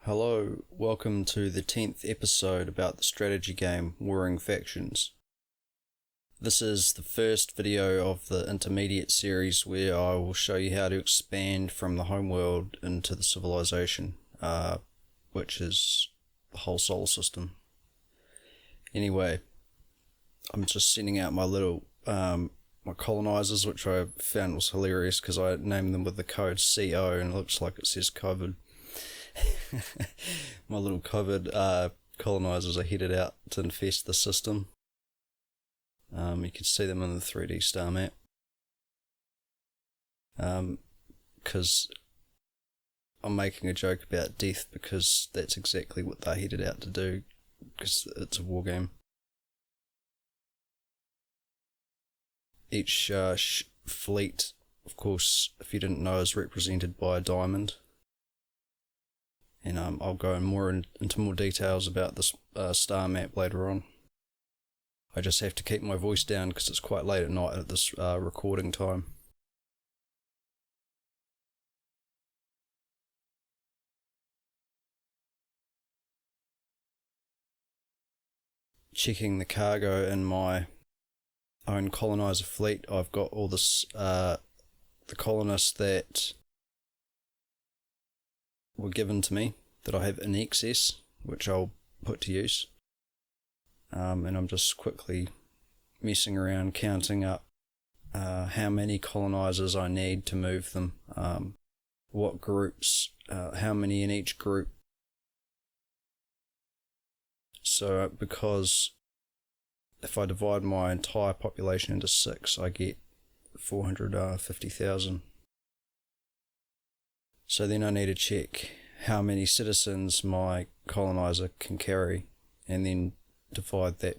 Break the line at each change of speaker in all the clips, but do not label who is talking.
Hello, welcome to the 10th episode about the strategy game Warring Factions. This is the first video of the intermediate series where I will show you how to expand from the homeworld into the civilization, which is the whole solar system. Anyway, I'm just sending out my little my colonizers, which I found was hilarious because I named them with the code CO and it looks like it says COVID. My little COVID colonizers are headed out to infest the system. You can see them in the 3D star map. Because I'm making a joke about death because that's exactly what they're headed out to do, because it's a war game. Each fleet, of course, if you didn't know, is represented by a diamond. And I'll go into more details about this star map later on. I just have to keep my voice down because it's quite late at night at this recording time. Checking the cargo in my own colonizer fleet, I've got all this the colonists that were given to me that I have in excess, which I'll put to use. And I'm just quickly messing around counting up how many colonizers I need to move them, what groups, how many in each group. So because if I divide my entire population into 6, I get 450,000. So then I need to check how many citizens my colonizer can carry and then divide that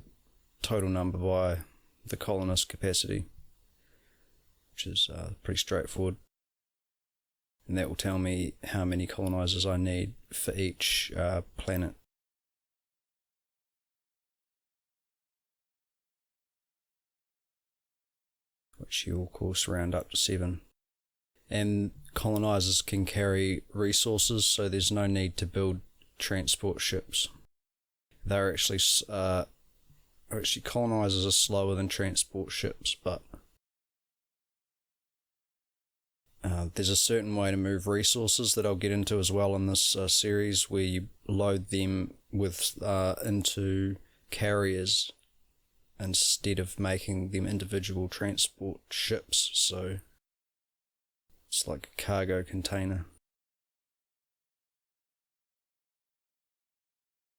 total number by the colonist capacity, which is pretty straightforward. And that will tell me how many colonizers I need for each planet. Which you will, of course, round up to 7. And colonizers can carry resources, so there's no need to build transport ships. They're actually colonizers are slower than transport ships, but there's a certain way to move resources that I'll get into as well in this series, where you load them with into carriers instead of making them individual transport ships. So it's like a cargo container.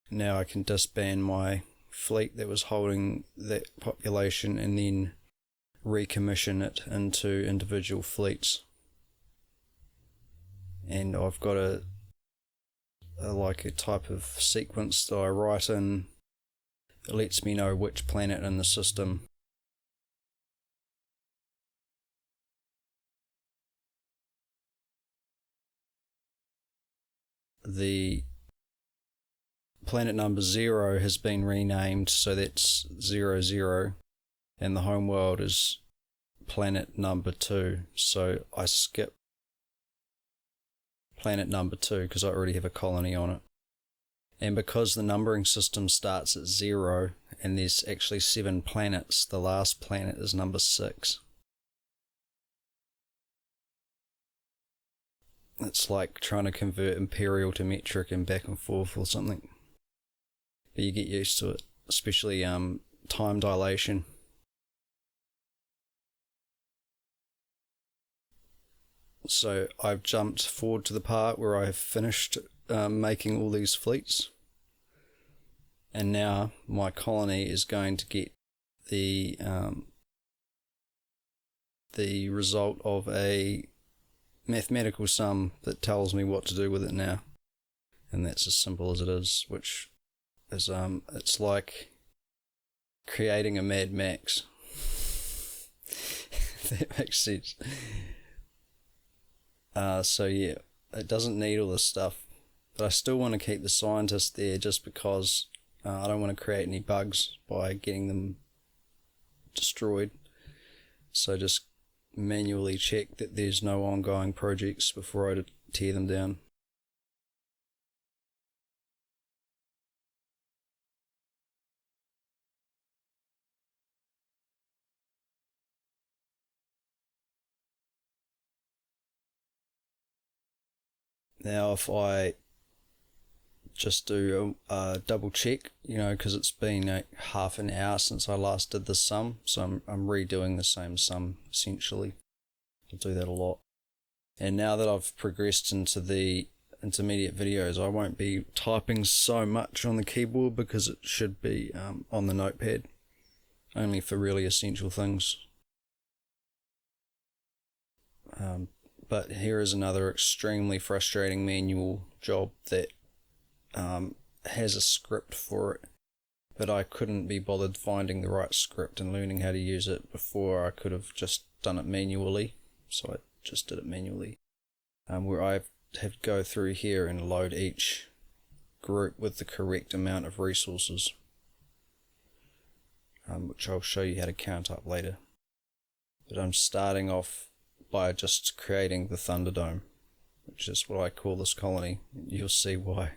Now I can disband my fleet that was holding that population and then recommission it into individual fleets. And I've got a type of sequence that I write in. It lets me know which planet in the system the planet number 0 has been renamed, so that's 00, and the homeworld is planet number 2, so I skip planet number 2 because I already have a colony on it. And because the numbering system starts at 0 and there's actually 7 planets, the last planet is number 6. It's like trying to convert imperial to metric and back and forth or something. But you get used to it, especially time dilation. So I've jumped forward to the part where I have finished making all these fleets, and now my colony is going to get the result of a mathematical sum that tells me what to do with it now, and that's as simple as it is, which is it's like creating a Mad Max. That makes sense. So yeah, it doesn't need all this stuff, but I still want to keep the scientists there just because I don't want to create any bugs by getting them destroyed. So just manually check that there's no ongoing projects before I tear them down. Now if I just do a double check, because it's been half an hour since I last did the sum, so I'm redoing the same sum essentially. I'll do that a lot. And now that I've progressed into the intermediate videos, I won't be typing so much on the keyboard because it should be on the notepad, only for really essential things. But here is another extremely frustrating manual job that has a script for it, but I couldn't be bothered finding the right script and learning how to use it before I could have just done it manually. So I just did it manually, where I have to go through here and load each group with the correct amount of resources, which I'll show you how to count up later. But I'm starting off by just creating the Thunderdome, which is what I call this colony. You'll see why.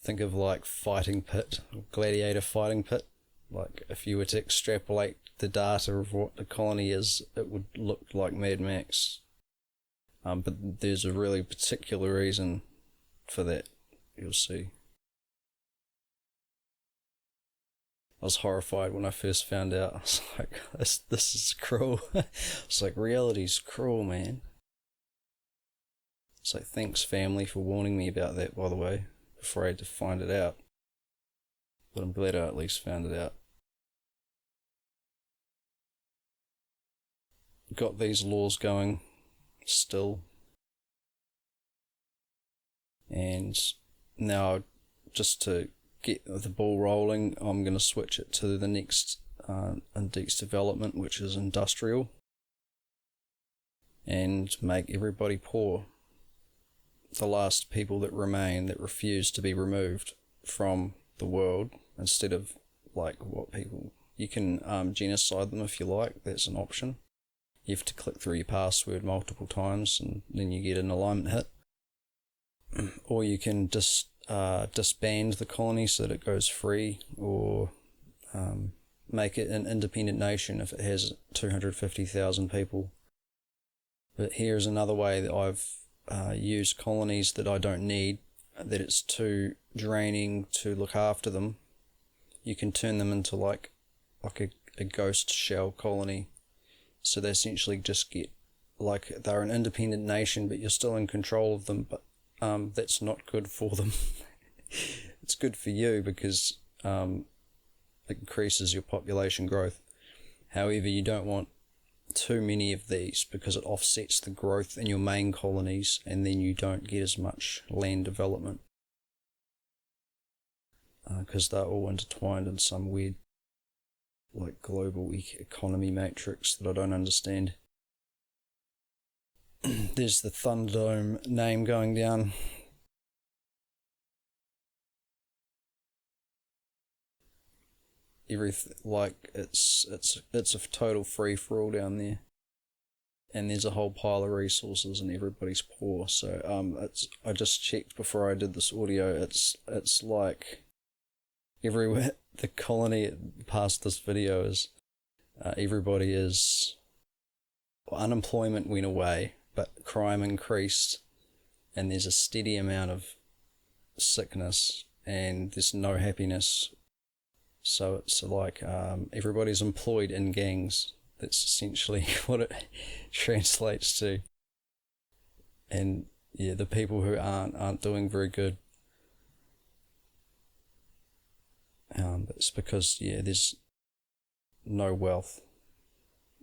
Think of like fighting pit, or gladiator fighting pit. Like if you were to extrapolate the data of what the colony is, it would look like Mad Max. But there's a really particular reason for that, you'll see. I was horrified when I first found out. I was like, this is cruel. It's like, reality's cruel, man. So thanks family for warning me about that, by the way, before I had to find it out. But I'm glad I at least found it out. Got these laws going still. And now, just to get the ball rolling, I'm going to switch it to the next index development, which is industrial, and make everybody poor. The last people that remain, that refuse to be removed from the world, instead of like what people, you can genocide them if you like, that's an option. You have to click through your password multiple times and then you get an alignment hit. Or you can disband the colony so that it goes free, or make it an independent nation if it has 250,000 people. But here's another way that I've used colonies that I don't need, that it's too draining to look after them. You can turn them into like a ghost shell colony. So they essentially just get like they're an independent nation, but you're still in control of them. But that's not good for them. It's good for you because it increases your population growth. However, you don't want too many of these because it offsets the growth in your main colonies, and then you don't get as much land development because they're all intertwined in some weird like global economy matrix that I don't understand. There's the Thunderdome name going down. Everything like it's a total free for all down there, and there's a whole pile of resources, and everybody's poor. So I just checked before I did this audio. It's like everywhere the colony past this video is, everybody is, unemployment went away, but crime increased, and there's a steady amount of sickness, and there's no happiness. So it's like everybody's employed in gangs. That's essentially what it translates to. And yeah, the people who aren't doing very good. It's because there's no wealth,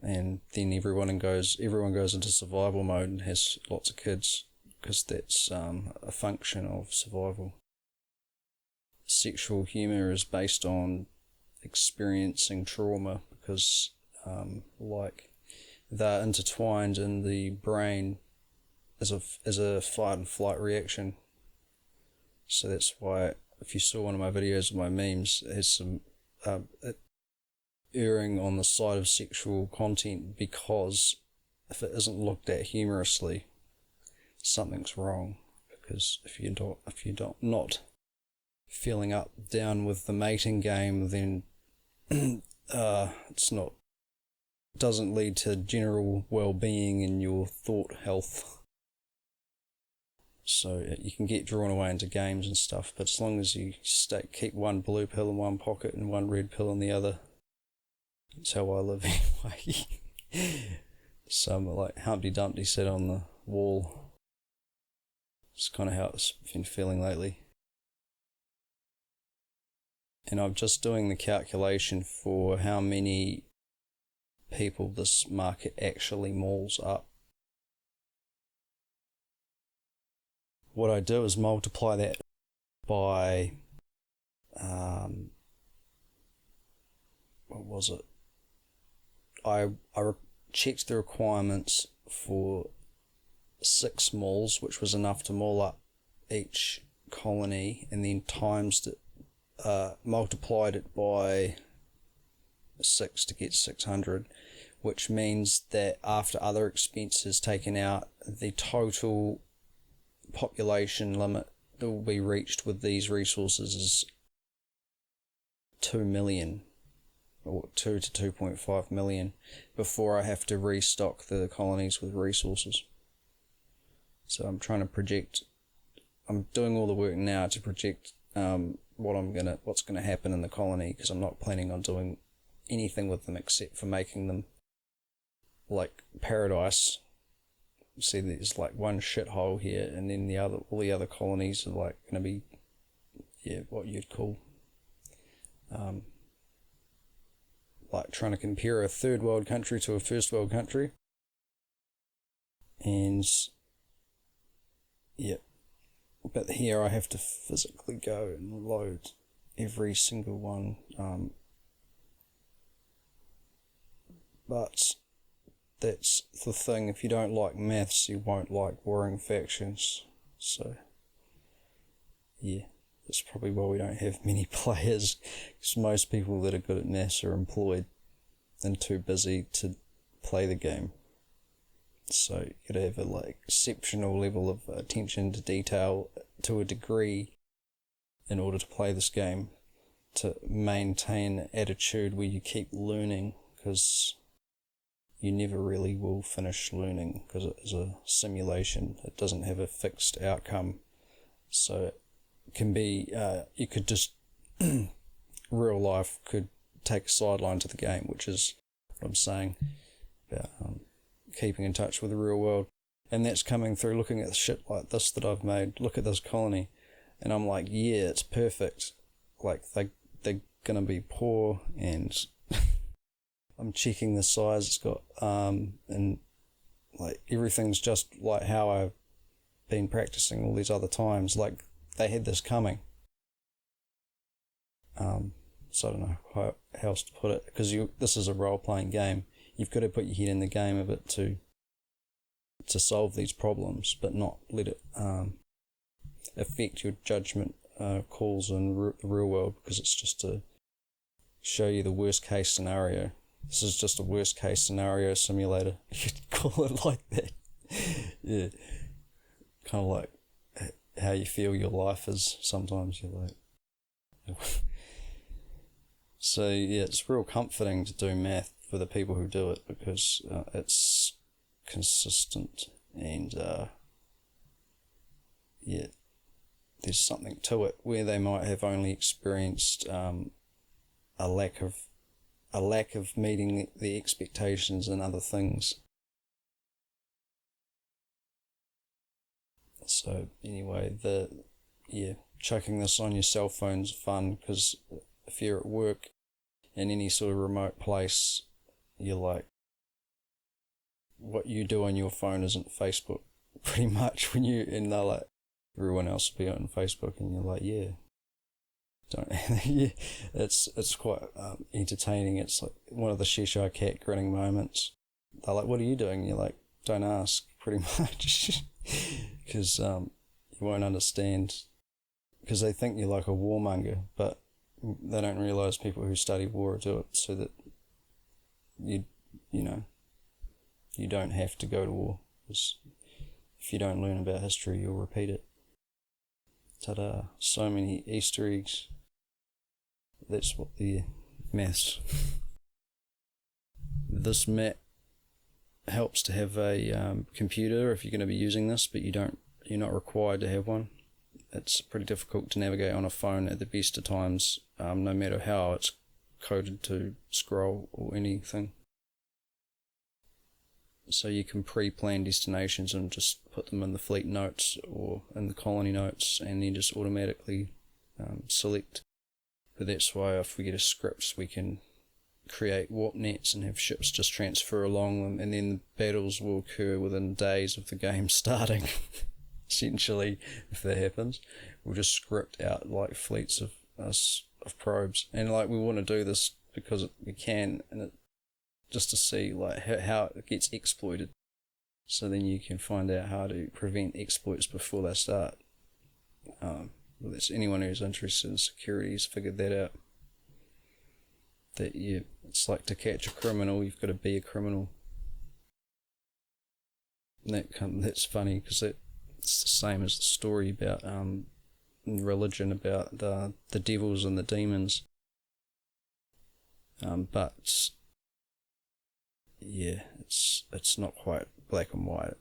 and then everyone goes into survival mode and has lots of kids because that's a function of survival. Sexual humour is based on experiencing trauma because like they're intertwined in the brain as a fight and flight reaction. So that's why if you saw one of my videos of my memes, it has some erring on the side of sexual content, because if it isn't looked at humorously, something's wrong. Because if you're not feeling up down with the mating game, then doesn't lead to general well-being in your thought health. So you can get drawn away into games and stuff, but as long as you keep one blue pill in one pocket and one red pill in the other, that's how I live anyway. So I'm like Humpty Dumpty sat on the wall. It's kind of how it's been feeling lately. And I'm just doing the calculation for how many people this market actually mauls up. What I do is multiply that by, what was it? I checked the requirements for 6 mauls, which was enough to maul up each colony, and then multiplied it by 6 to get 600, which means that after other expenses taken out, the total population limit that will be reached with these resources is 2 million, or 2 to 2.5 million, before I have to restock the colonies with resources. So I'm trying to project, I'm doing all the work now to project what's gonna happen in the colony, because I'm not planning on doing anything with them except for making them like paradise. See, there's like one shithole here, and then all the other colonies are like gonna be, what you'd call like trying to compare a third world country to a first world country. And but here I have to physically go and load every single one, but that's the thing, if you don't like maths you won't like warring factions. So that's probably why we don't have many players, because most people that are good at maths are employed and too busy to play the game. So you gotta have a exceptional level of attention to detail to a degree in order to play this game, to maintain an attitude where you keep learning, because you never really will finish learning, because it is a simulation. It doesn't have a fixed outcome. So it can be, you could just, real life could take a sideline to the game, which is what I'm saying about keeping in touch with the real world. And that's coming through looking at shit like this that I've made. Look at this colony, and I'm like, yeah, it's perfect. Like they're gonna be poor, and I'm checking the size it's got, and like everything's just like how I've been practicing all these other times. Like they had this coming. So I don't know how else to put it, because this is a role-playing game. You've got to put your head in the game a bit to solve these problems, but not let it affect your judgment calls in the real world, because it's just to show you the worst case scenario. This is just a worst case scenario simulator. You could call it like that. Yeah, kind of like how you feel your life is sometimes. You're like, so yeah, it's real comforting to do math for the people who do it, because it's consistent, and there's something to it, where they might have only experienced a lack of meeting the expectations and other things. So anyway, chucking this on your cell phone's fun, because if you're at work in any sort of remote place, you're like, what you do on your phone isn't Facebook, pretty much. And they're like, everyone else will be on Facebook, and you're like, it's quite entertaining. It's like one of the Cheshire Cat grinning moments. They're like, what are you doing? And you're like, don't ask, pretty much. Because you won't understand, because they think you're like a warmonger, but they don't realise people who study war do it so that you don't have to go to war, because if you don't learn about history, you'll repeat it. Ta-da, so many Easter eggs. That's what the maths. This map helps to have a computer if you're going to be using this, but you don't you're not required to have one. It's pretty difficult to navigate on a phone at the best of times, no matter how it's coded to scroll or anything. So you can pre-plan destinations and just put them in the fleet notes or in the colony notes, and then just automatically select. But that's why if we get a script, we can create warp nets and have ships just transfer along them, and then the battles will occur within days of the game starting. Essentially, if that happens, we'll just script out like fleets of probes, and like we want to do this because we can, and just to see like how it gets exploited, so then you can find out how to prevent exploits before they start. Well, that's anyone who's interested in security has figured that out. That it's like to catch a criminal, you've got to be a criminal. And that's funny because it's the same as the story about religion, about the devils and the demons. But yeah, it's not quite black and white.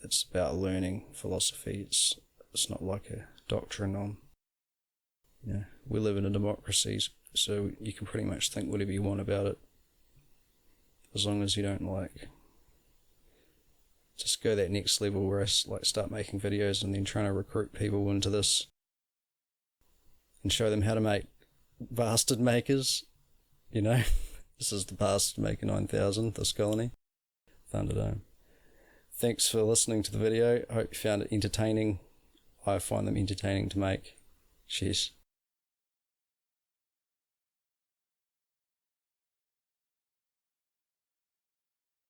It's about learning philosophy. It's not like a doctrine on. We live in a democracy, so you can pretty much think whatever you want about it, as long as you don't just go that next level where I start making videos and then trying to recruit people into this and show them how to make bastard makers. This is the bastard maker 9000, this colony, Thunderdome. Thanks for listening to the video. I hope you found it entertaining. I find them entertaining to make. Cheers.